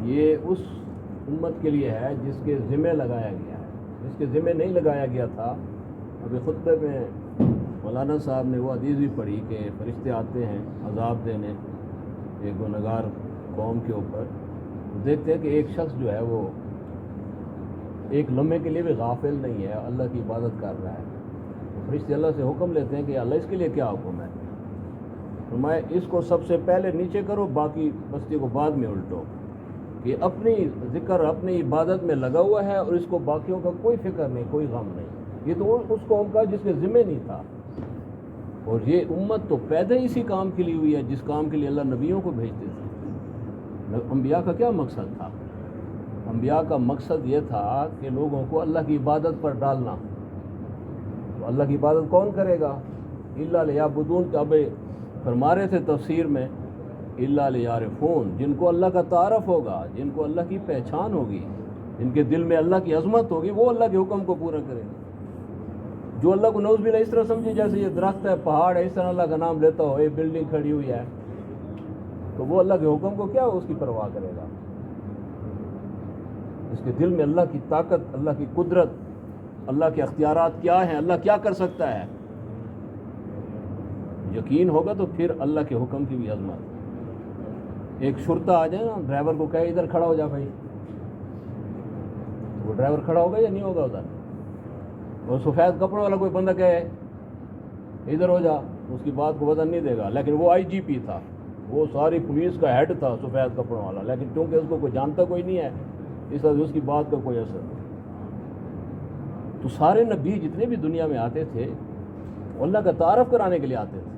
یہ اس امت کے لیے ہے جس کے ذمہ لگایا گیا ہے. جس کے ذمہ نہیں لگایا گیا تھا. ابھی خطبے میں مولانا صاحب نے وہ حدیث بھی پڑھی کہ فرشتے آتے ہیں عذاب دینے ایک گنہگار قوم کے اوپر. دیکھتے ہیں کہ ایک شخص جو ہے وہ ایک لمحے کے لیے بھی غافل نہیں ہے, اللہ کی عبادت کر رہا ہے. تو فرشتے اللہ سے حکم لیتے ہیں کہ اللہ اس کے لیے کیا حکم ہے. فرمایا اس کو سب سے پہلے نیچے کرو, باقی بستی کو بعد میں الٹو. کہ اپنی ذکر اپنی عبادت میں لگا ہوا ہے اور اس کو باقیوں کا کوئی فکر نہیں, کوئی غم نہیں. یہ تو اس قوم کا جس کے ذمہ نہیں تھا. اور یہ امت تو پیدا ہی اسی کام کے لیے ہوئی ہے جس کام کے لیے اللہ نبیوں کو بھیجتے تھے. انبیاء کا کیا مقصد تھا؟ انبیاء کا مقصد یہ تھا کہ لوگوں کو اللہ کی عبادت پر ڈالنا. تو اللہ کی عبادت کون کرے گا؟ الا لیعبدون. کہ اب فرما رہے تھے تفسیر میں الا لیعرفون, جن کو اللہ کا تعارف ہوگا, جن کو اللہ کی پہچان ہوگی, جن کے دل میں اللہ کی عظمت ہوگی, وہ اللہ کے حکم کو پورا کرے گا. جو اللہ کو نعوذ باللہ اس طرح سمجھے جیسے یہ درخت ہے, پہاڑ ہے, اس طرح اللہ کا نام لیتا ہو, یہ بلڈنگ کھڑی ہوئی ہے, تو وہ اللہ کے حکم کو کیا اس کی پرواہ کرے گا؟ اس کے دل میں اللہ کی طاقت, اللہ کی قدرت, اللہ کے اختیارات کیا ہیں, اللہ کیا کر سکتا ہے, یقین ہوگا تو پھر اللہ کے حکم کی بھی عظمت. ایک شرطہ آ جائے نا, ڈرائیور کو کہے ادھر کھڑا ہو جا بھائی, وہ ڈرائیور کھڑا ہوگا یا نہیں ہوگا ادھر؟ اور سفید کپڑوں والا کوئی بندہ کہے ادھر ہو جا, اس کی بات کو وزن نہیں دے گا. لیکن وہ IGP تھا, وہ ساری پولیس کا ہیڈ تھا سفید کپڑوں والا, لیکن کیونکہ اس کو کوئی جانتا کوئی نہیں ہے اس وجہ سے اس کی بات کا کوئی اثر نہیں. تو سارے نبی جتنے بھی دنیا میں آتے تھے اللہ کا تعارف کرانے کے لیے آتے تھے.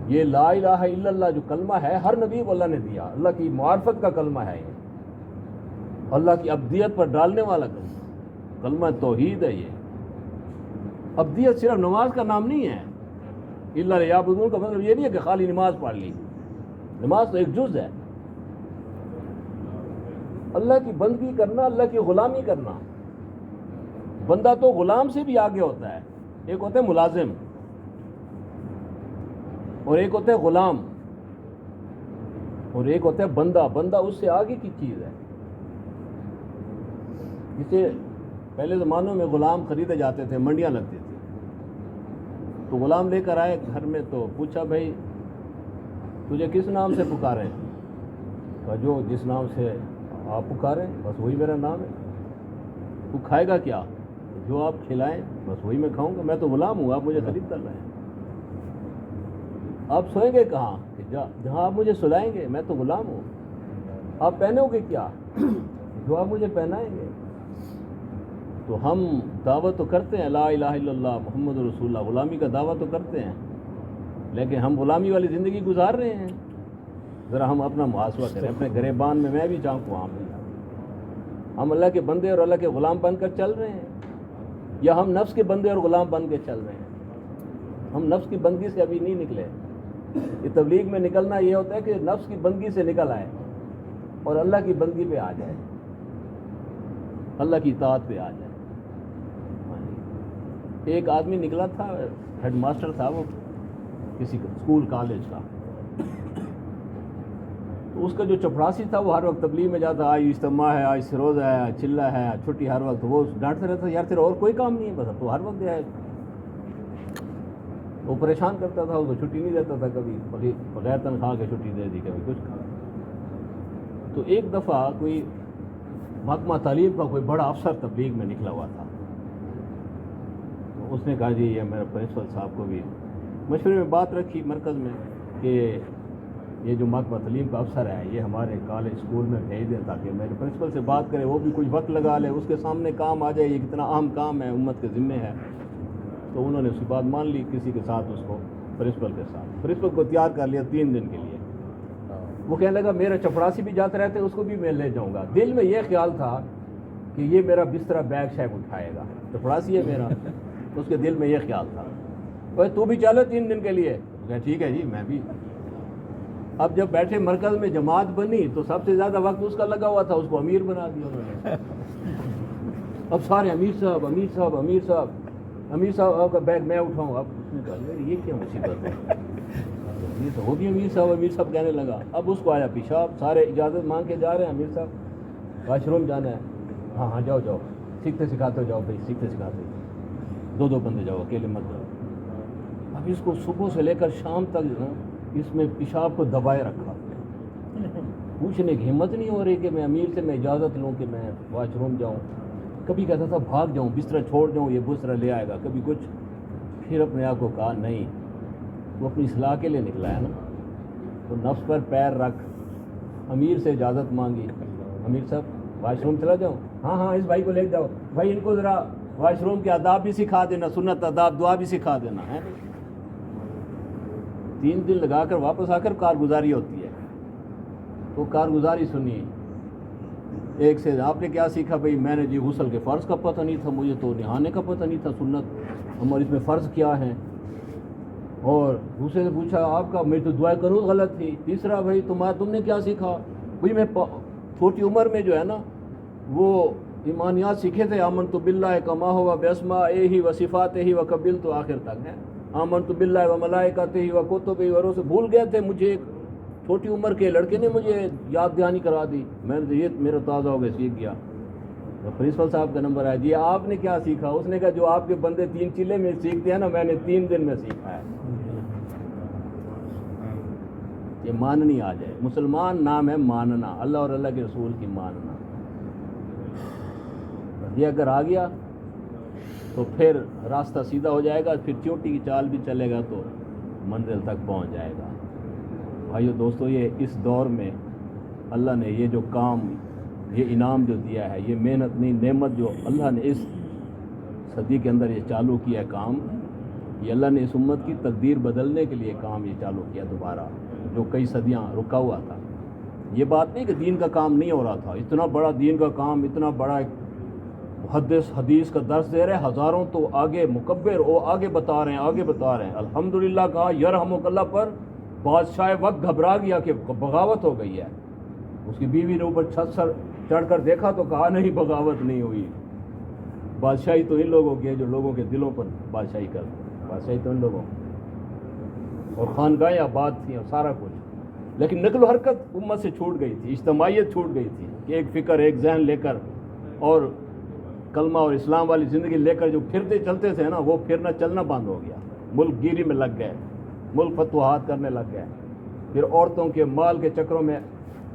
یہ لا الہ الا اللہ جو کلمہ ہے ہر نبی کو اللہ نے دیا, اللہ کی معرفت کا کلمہ ہے, یہ اللہ کی عبدیت پر ڈالنے والا کلمہ, کلمہ توحید ہے. یہ عبدیت صرف نماز کا نام نہیں ہے. الا لیعبدون کا مطلب یہ نہیں ہے کہ خالی نماز پڑھ لی, نماز تو ایک جز ہے. اللہ کی بندگی کرنا, اللہ کی غلامی کرنا. بندہ تو غلام سے بھی آگے ہوتا ہے. ایک ہوتا ہے ملازم اور ایک ہوتا ہے غلام اور ایک ہوتا ہے بندہ. بندہ اس سے آگے کی چیز ہے. جسے پہلے زمانوں میں غلام خریدے جاتے تھے, منڈیاں لگتی تھی, تو غلام لے کر آئے گھر میں, تو پوچھا بھائی تجھے کس نام سے پکارے؟ کہا جو جس نام سے آپ پکاریں بس وہی میرا نام ہے. تو کھائے گا کیا؟ جو آپ کھلائیں بس وہی میں کھاؤں گا. میں تو غلام ہوں, آپ مجھے خرید کر رہے ہیں. آپ سوئیں گے کہاں؟ کہ جہاں آپ مجھے سلائیں گے. میں تو غلام ہوں. آپ پہنو گے کیا؟ جو آپ مجھے پہنائیں گے. تو ہم دعوت تو کرتے ہیں لا الہ الا اللہ محمد رسول اللہ, غلامی کا دعویٰ تو کرتے ہیں, لیکن ہم غلامی والی زندگی گزار رہے ہیں. ذرا ہم اپنا محاسبہ کریں, اپنے گریبان میں بھی چاہوں وہاں پہ. ہم اللہ کے بندے اور اللہ کے غلام بن کر چل رہے ہیں, یا ہم نفس کے بندے اور غلام بن کے چل رہے ہیں؟ ہم نفس کی بندگی سے ابھی نہیں نکلے. یہ تبلیغ میں نکلنا یہ ہوتا ہے کہ نفس کی بندگی سے نکل آئے اور اللہ کی بندگی پہ آ جائے, اللہ کی اطاعت پہ آ جائے. ایک آدمی نکلا تھا, ہیڈ ماسٹر تھا وہ کسی اسکول کالج کا, تو اس کا جو چپڑاسی تھا وہ ہر وقت تبلیغ میں جاتا, آج اجتماع ہے, آج سروزہ ہے, آج چلہ ہے, آج چھٹی, ہر وقت وہ ڈانٹتا رہتا یار تیرا اور کوئی کام نہیں ہے, بس تو ہر وقت ہے. وہ پریشان کرتا تھا, اس کو چھٹی نہیں دیتا تھا, کبھی بغیر تنخواہ کے چھٹی دے دی, کبھی کچھ. تو ایک دفعہ کوئی محکمہ تعلیم کا کوئی بڑا افسر تبلیغ میں نکلا ہوا تھا. تو اس نے کہا جی یہ میرے پرنسپل صاحب کو بھی مشورے میں بات رکھی مرکز میں کہ یہ جو محکمہ تعلیم کا افسر ہے یہ ہمارے کالج اسکول میں بھیج دیں تاکہ میرے پرنسپل سے بات کرے, وہ بھی کچھ وقت لگا لے, اس کے سامنے کام آ جائے, یہ کتنا اہم کام ہے, امت کے ذمے ہے. تو انہوں نے اس کی بات مان لی, کسی کے ساتھ اس کو پرنسپل کے ساتھ, پرنسپل کو تیار کر لیا 3 دن کے لیے. وہ کہنے لگا میرا چپڑاسی بھی جاتے رہتے, اس کو بھی میں لے جاؤں گا. دل میں یہ خیال تھا کہ یہ میرا بستر بیگ شیگ اٹھائے گا, چپڑاسی ہے میرا. اس کے دل میں یہ خیال تھا. بھائی تو بھی چلو 3 دن کے لیے. ٹھیک ہے جی میں بھی. اب جب بیٹھے مرکز میں جماعت بنی تو سب سے زیادہ وقت اس کا لگا ہوا تھا, اس کو امیر بنا دیا انہوں نے. اب سارے امیر صاحب امیر صاحب امیر صاحب امیر صاحب آپ کا بیگ میں اٹھاؤں. اب اس نے کہا یہ کیا مصیبت ہے, امیر صاحب کہنے لگا. اب اس کو آیا پیشاب, سارے اجازت مانگ کے جا رہے ہیں, امیر صاحب واش روم جانا ہے. ہاں جاؤ سیکھتے سکھاتے جاؤ بھائی, سیکھتے سکھاتے 2 بندے جاؤ, اکیلے مت جاؤ. اب اس کو صبح سے لے کر شام تک نا اس میں پیشاب کو دبائے رکھا, پوچھنے کی ہمت نہیں ہو رہی کہ میں امیر سے میں اجازت لوں کہ میں واش روم جاؤں. کبھی کہتا تھا بھاگ جاؤں, بستر چھوڑ جاؤں, یہ بستر لے آئے گا, کبھی کچھ. پھر اپنے آپ کو کہا نہیں, وہ اپنی اصلاح کے لیے نکلا ہے نا, تو نفس پر پیر رکھ, امیر سے اجازت مانگی, امیر صاحب واش روم چلا جاؤں. ہاں اس بھائی کو لے جاؤ, بھائی ان کو ذرا واش روم کے آداب بھی سکھا دینا, سنت آداب دعا بھی سکھا دینا ہے. 3 دن لگا کر واپس آ کر کارگزاری ہوتی ہے, تو کارگزاری سنی. ایک سے آپ نے کیا سیکھا؟ بھئی میں نے جی غسل کے فرض کا پتہ نہیں تھا, مجھے تو نہانے کا پتہ نہیں تھا, سنت ہمارے اس میں فرض کیا ہیں. اور دوسرے سے پوچھا آپ کا, میری تو دعائیں کروں غلط تھی. تیسرا بھائی تم نے کیا سیکھا؟ بھئی میں چھوٹی عمر میں جو ہے نا وہ ایمانیات سیکھے تھے, آمنت باللہ کما ہوا باسمائہ و صفاتہ و قبلت آخر تک ہے, آمنت باللہ و ملائکتہ و کتبہ و رسلہ, بھول گئے تھے. مجھے ایک چھوٹی عمر کے لڑکے نے مجھے یاد دہانی کرا دی, میں نے یہ میرا تازہ ہو گیا, سیکھ گیا. تو پرنسپل صاحب کا نمبر آیا, جی آپ نے کیا سیکھا؟ اس نے کہا جو آپ کے بندے 3 چلے میں سیکھتے ہیں نا, میں نے 3 دن میں سیکھا ہے. یہ ماننی آ جائے. مسلمان نام ہے ماننا, اللہ اور اللہ کے رسول کی ماننا. یہ اگر آ گیا تو پھر راستہ سیدھا ہو جائے گا, پھر چوٹی کی چال بھی چلے گا تو منزل تک پہنچ جائے گا. بھائیو دوستو, یہ اس دور میں اللہ نے یہ جو کام, یہ انعام جو دیا ہے, یہ محنت نہیں نعمت جو اللہ نے اس صدی کے اندر یہ چالو کیا کام, یہ اللہ نے اس امت کی تقدیر بدلنے کے لیے کام یہ چالو کیا دوبارہ, جو کئی صدیاں رکا ہوا تھا. یہ بات نہیں کہ دین کا کام نہیں ہو رہا تھا, اتنا بڑا دین کا کام, اتنا بڑا ایک محدث حدیث کا درس دے رہے ہیں, ہزاروں تو آگے مکبر وہ آگے بتا رہے ہیں. الحمدللہ کہا یرحمک اللہ پر بادشاہ وقت گھبرا گیا کہ بغاوت ہو گئی ہے. اس کی بیوی نے اوپر چھت سر چڑھ کر دیکھا تو کہا نہیں بغاوت نہیں ہوئی, بادشاہی تو ان لوگوں کی ہے جو لوگوں کے دلوں پر بادشاہی کرتے ہیں, بادشاہی تو ان لوگوں, اور خانگاہیں آباد تھیں اور سارا کچھ. لیکن نقل و حرکت امت سے چھوٹ گئی تھی, اجتماعیت چھوٹ گئی تھی کہ ایک فکر ایک ذہن لے کر اور کلمہ اور اسلام والی زندگی لے کر جو پھرتے چلتے تھے نا, وہ پھرنا چلنا بند ہو گیا. ملک گیری میں لگ گئے, ملک فتوحات کرنے لگ گئے, پھر عورتوں کے مال کے چکروں میں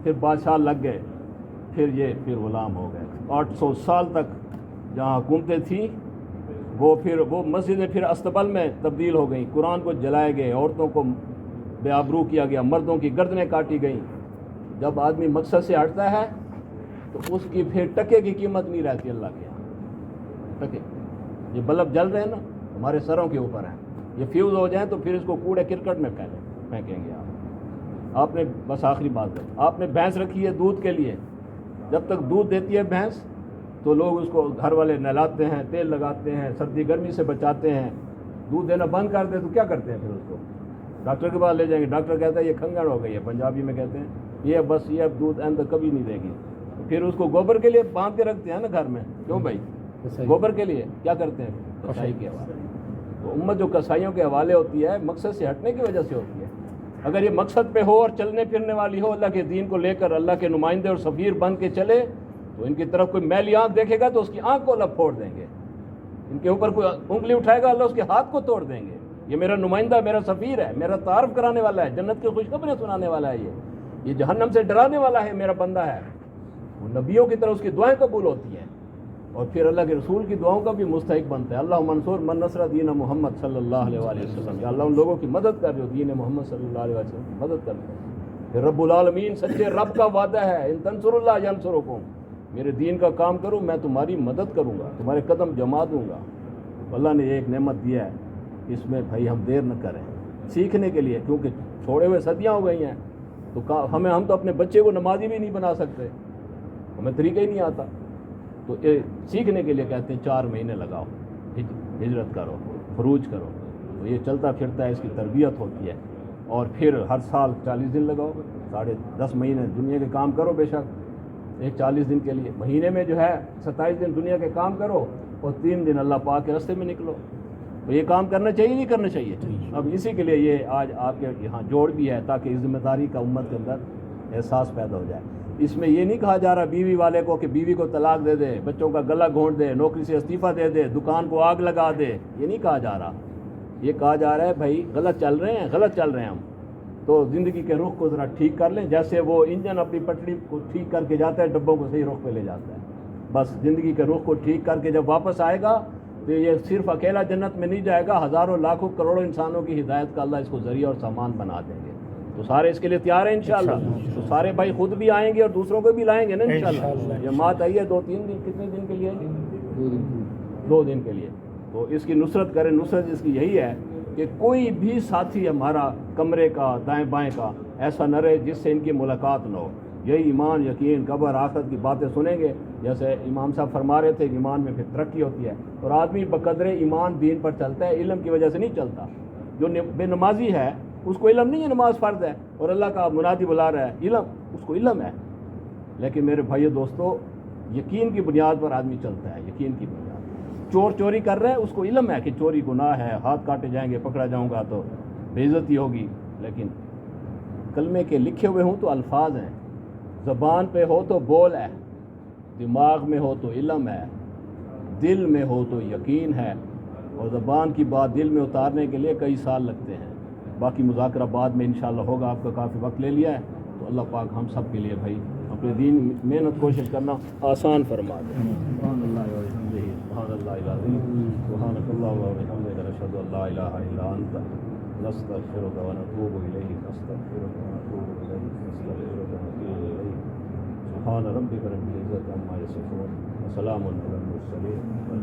پھر بادشاہ لگ گئے, پھر غلام ہو گئے. 800 سال تک جہاں حکومتیں تھیں وہ مسجدیں پھر استبل میں تبدیل ہو گئیں, قرآن کو جلائے گئے, عورتوں کو بے آبرو کیا گیا, مردوں کی گردنیں کاٹی گئیں. جب آدمی مقصد سے ہٹتا ہے تو اس کی پھر ٹکے کی قیمت نہیں رہتی اللہ کے یہاں. ٹکے یہ بلب جل رہے ہیں نا ہمارے سروں کے اوپر ہیں, یہ فیوز ہو جائیں تو پھر اس کو کوڑے کرکٹ میں پھینکیں گے. آپ نے بس آخری بات ہے, آپ نے بھینس رکھی ہے دودھ کے لیے, جب تک دودھ دیتی ہے بھینس تو لوگ اس کو گھر والے نہلاتے ہیں, تیل لگاتے ہیں, سردی گرمی سے بچاتے ہیں. دودھ دینا بند کر دے تو کیا کرتے ہیں؟ پھر اس کو ڈاکٹر کے پاس لے جائیں گے, ڈاکٹر کہتا ہے یہ کھنگڑ ہو گئی ہے, پنجابی میں کہتے ہیں یہ بس یہ اب دودھ اندر کبھی نہیں دے گی. پھر اس کو گوبر کے لیے باندھ کے رکھتے ہیں نا گھر میں, کیوں بھائی؟ گوبر کے لیے کیا کرتے ہیں؟ کسائی کے حوالے. تو امت جو کسائیوں کے حوالے ہوتی ہے مقصد سے ہٹنے کی وجہ سے ہوتی ہے. اگر یہ مقصد پہ ہو اور چلنے پھرنے والی ہو, اللہ کے دین کو لے کر اللہ کے نمائندے اور سفیر بن کے چلے, تو ان کی طرف کوئی میلی آنکھ دیکھے گا تو اس کی آنکھ کو اللہ پھوڑ دیں گے. ان کے اوپر کوئی انگلی اٹھائے گا اللہ اس کے ہاتھ کو توڑ دیں گے. یہ میرا نمائندہ, میرا سفیر ہے, میرا تعارف کرانے والا ہے, جنت کی خوشخبری سنانے والا ہے, یہ جہنم سے ڈرانے والا ہے, میرا بندہ ہے. وہ نبیوں کی طرح اس کی دعائیں قبول ہوتی ہیں, اور پھر اللہ کے رسول کی دعاؤں کا بھی مستحق بنتا ہے. اللہ منصور من نصر دین محمد صلی اللہ علیہ وسلم, یا اللہ ان لوگوں کی مدد کر جو دین محمد صلی اللہ علیہ وسلم کی مدد کرتے ہیں. پھر رب العالمین سچے رب کا وعدہ ہے, ان تنصر اللہ ینصرکم, میرے دین کا کام کرو میں تمہاری مدد کروں گا, تمہارے قدم جما دوں گا. اللہ نے ایک نعمت دیا ہے, اس میں بھائی ہم دیر نہ کریں سیکھنے کے لیے, کیونکہ چھوڑے ہوئے صدیاں ہو گئی ہیں. تو ہم تو اپنے بچے کو نمازی بھی نہیں بنا سکتے, ہمیں طریقہ ہی نہیں آتا. تو سیکھنے کے لیے کہتے ہیں 4 مہینے لگاؤ, ہجرت کرو, خروج کرو. تو یہ چلتا پھرتا ہے, اس کی تربیت ہوتی ہے. اور پھر ہر سال 40 دن لگاؤ, 10.5 مہینے دنیا کے کام کرو, بے شک ایک 40 دن کے لیے. مہینے میں جو ہے 27 دن دنیا کے کام کرو, اور 3 دن اللہ پاک کے راستے میں نکلو. تو یہ کام کرنا چاہیے نہیں کرنا چاہیے؟ اب اسی کے لیے یہ آج آپ کے یہاں جوڑ بھی ہے تاکہ اس ذمہ داری کا امت کے اندر احساس پیدا ہو جائے۔ اس میں یہ نہیں کہا جا رہا بیوی والے کو کہ بیوی کو طلاق دے دے، بچوں کا گلا گھونٹ دے، نوکری سے استعفیٰ دے دے، دکان کو آگ لگا دے، یہ نہیں کہا جا رہا۔ یہ کہا جا رہا ہے بھائی غلط چل رہے ہیں ہم، تو زندگی کے رخ کو ذرا ٹھیک کر لیں، جیسے وہ انجن اپنی پٹڑی کو ٹھیک کر کے جاتا ہے، ڈبوں کو صحیح رخ پہ لے جاتا ہے۔ بس زندگی کے رخ کو ٹھیک کر کے جب واپس آئے گا تو یہ صرف اکیلا جنت میں نہیں جائے گا، ہزاروں لاکھوں کروڑوں انسانوں کی ہدایت کا اللہ اس کو ذریعہ اور سامان بنا دیں گے۔ تو سارے اس کے لیے تیار ہیں انشاءاللہ؟ تو سارے بھائی خود بھی آئیں گے اور دوسروں کو بھی لائیں گے نا انشاءاللہ۔ جماعت آئی ہے 2-3 دن، کتنے دن کے لیے؟ 2 دن کے لیے۔ تو اس کی نصرت کریں۔ نصرت اس کی یہی ہے کہ کوئی بھی ساتھی ہمارا کمرے کا دائیں بائیں کا ایسا نہ رہے جس سے ان کی ملاقات نہ ہو۔ یہی ایمان، یقین، قبر، آخرت کی باتیں سنیں گے، جیسے امام صاحب فرما رہے تھے کہ ایمان میں پھر ترقی ہوتی ہے، اور آدمی بقدر ایمان دین پر چلتا ہے، علم کی وجہ سے نہیں چلتا۔ جو بے نمازی ہے اس کو علم نہیں ہے نماز فرض ہے اور اللہ کا منادی بلا رہا ہے، علم اس کو علم ہے، لیکن میرے بھائیو دوستو یقین کی بنیاد پر آدمی چلتا ہے، یقین کی بنیاد۔ چور چوری کر رہا ہے، اس کو علم ہے کہ چوری گناہ ہے، ہاتھ کاٹے جائیں گے، پکڑا جاؤں گا تو بے عزتی ہوگی، لیکن کلمے کے لکھے ہوئے ہوں تو الفاظ ہیں، زبان پہ ہو تو بول ہے، دماغ میں ہو تو علم ہے، دل میں ہو تو یقین ہے، اور زبان کی بات دل میں اتارنے کے لیے کئی سال لگتے ہیں۔ باقی مذاکرہ بعد میں انشاءاللہ ہوگا، آپ کا کافی وقت لے لیا ہے، تو اللہ پاک ہم سب کے لیے بھائی اپنے دین محنت کوشش کرنا آسان فرما دے۔ سبحان اللہ و بحمدہ، سبحان اللہ العظیم، سبحانک اللہم و بحمدک، نشہد ان لا الہ الا انت، نستغفرک و نتوب الیک، نستغفرک و نتوب الیک، نستغفرک و نتوب الیک۔ سبحان ربک رب العزۃ عما یصفون، وسلام علی المرسلین۔